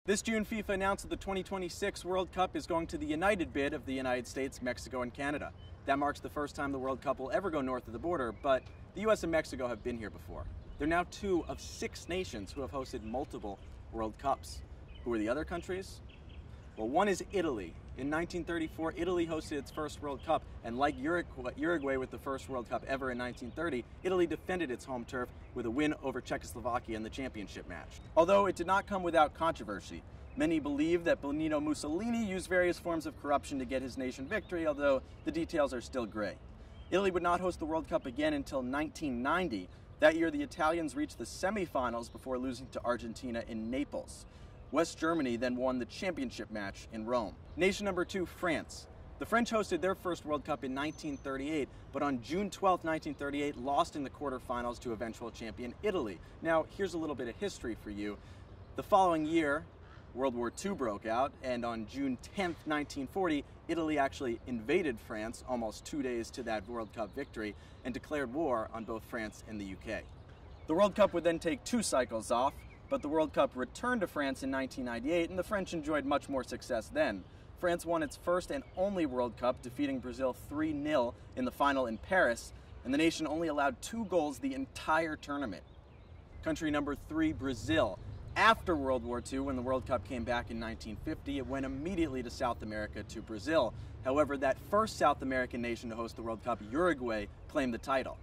This June, FIFA announced that the 2026 World Cup is going to the united bid of the United States, Mexico, and Canada. That marks the first time the World Cup will ever go north of the border, but the US and Mexico have been here before. They're now two of 6 nations who have hosted multiple World Cups. Who are the other countries? Well, one is Italy. In 1934, Italy hosted its first World Cup, and like Uruguay with the first World Cup ever in 1930, Italy defended its home turf with a win over Czechoslovakia in the championship match. Although it did not come without controversy. Many believe that Benito Mussolini used various forms of corruption to get his nation victory, although the details are still gray. Italy would not host the World Cup again until 1990. That year, the Italians reached the semifinals before losing to Argentina in Naples. West Germany then won the championship match in Rome. Nation number 2, France. The French hosted their first World Cup in 1938, but on June 12, 1938, lost in the quarterfinals to eventual champion Italy. Now, here's a little bit of history for you. The following year, World War II broke out, and on June 10, 1940, Italy actually invaded France almost 2 days to that World Cup victory and declared war on both France and the UK. The World Cup would then take 2 cycles off, but the World Cup returned to France in 1998, and the French enjoyed much more success then. France won its first and only World Cup, defeating Brazil 3-0 in the final in Paris, and the nation only allowed 2 goals the entire tournament. Country number 3, Brazil. After World War II, when the World Cup came back in 1950, it went immediately to South America, to Brazil. However, that first South American nation to host the World Cup, Uruguay, claimed the title.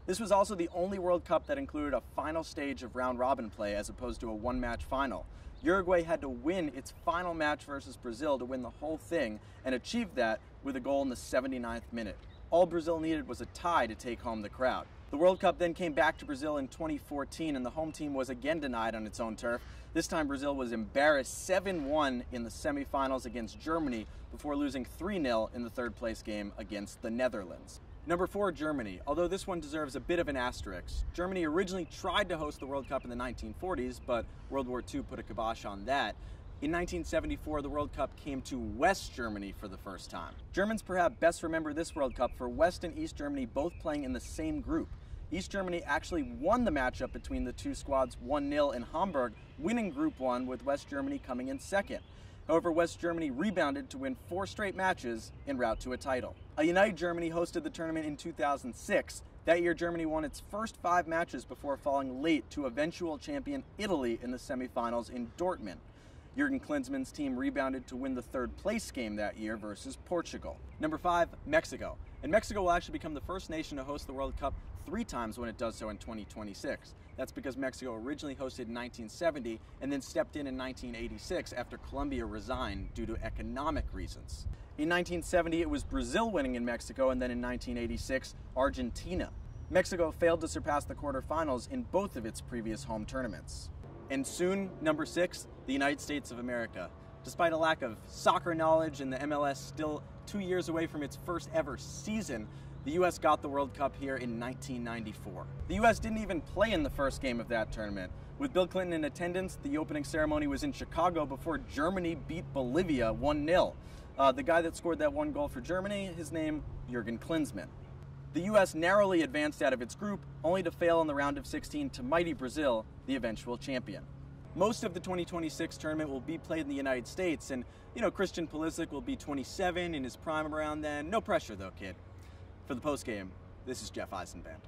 This was also the only World Cup that included a final stage of round-robin play as opposed to a one-match final. Uruguay had to win its final match versus Brazil to win the whole thing, and achieved that with a goal in the 79th minute. All Brazil needed was a tie to take home the crowd. The World Cup then came back to Brazil in 2014, and the home team was again denied on its own turf. This time Brazil was embarrassed 7-1 in the semifinals against Germany before losing 3-0 in the third-place game against the Netherlands. Number 4, Germany. Although this one deserves a bit of an asterisk. Germany originally tried to host the World Cup in the 1940s, but World War II put a kibosh on that. In 1974, the World Cup came to West Germany for the first time. Germans perhaps best remember this World Cup for West and East Germany both playing in the same group. East Germany actually won the matchup between the 2 squads 1-0 in Hamburg, winning Group 1 with West Germany coming in second. However, West Germany rebounded to win 4 straight matches en route to a title. A united Germany hosted the tournament in 2006. That year, Germany won its first 5 matches before falling late to eventual champion Italy in the semifinals in Dortmund. Jurgen Klinsmann's team rebounded to win the 3rd-place game that year versus Portugal. Number 5, Mexico. And Mexico will actually become the first nation to host the World Cup 3 times when it does so in 2026. That's because Mexico originally hosted in 1970 and then stepped in 1986 after Colombia resigned due to economic reasons. In 1970, it was Brazil winning in Mexico, and then in 1986, Argentina. Mexico failed to surpass the quarterfinals in both of its previous home tournaments. And soon, number 6, the United States of America. Despite a lack of soccer knowledge and the MLS still 2 years away from its first ever season, the U.S. got the World Cup here in 1994. The U.S. didn't even play in the first game of that tournament. With Bill Clinton in attendance, the opening ceremony was in Chicago before Germany beat Bolivia 1-0. The guy that scored that 1 goal for Germany, his name, Jurgen Klinsmann. The U.S. narrowly advanced out of its group, only to fail in the round of 16 to mighty Brazil, the eventual champion. Most of the 2026 tournament will be played in the United States, and, Christian Pulisic will be 27, in his prime around then. No pressure though, kid. For the postgame, this is Jeff Eisenband.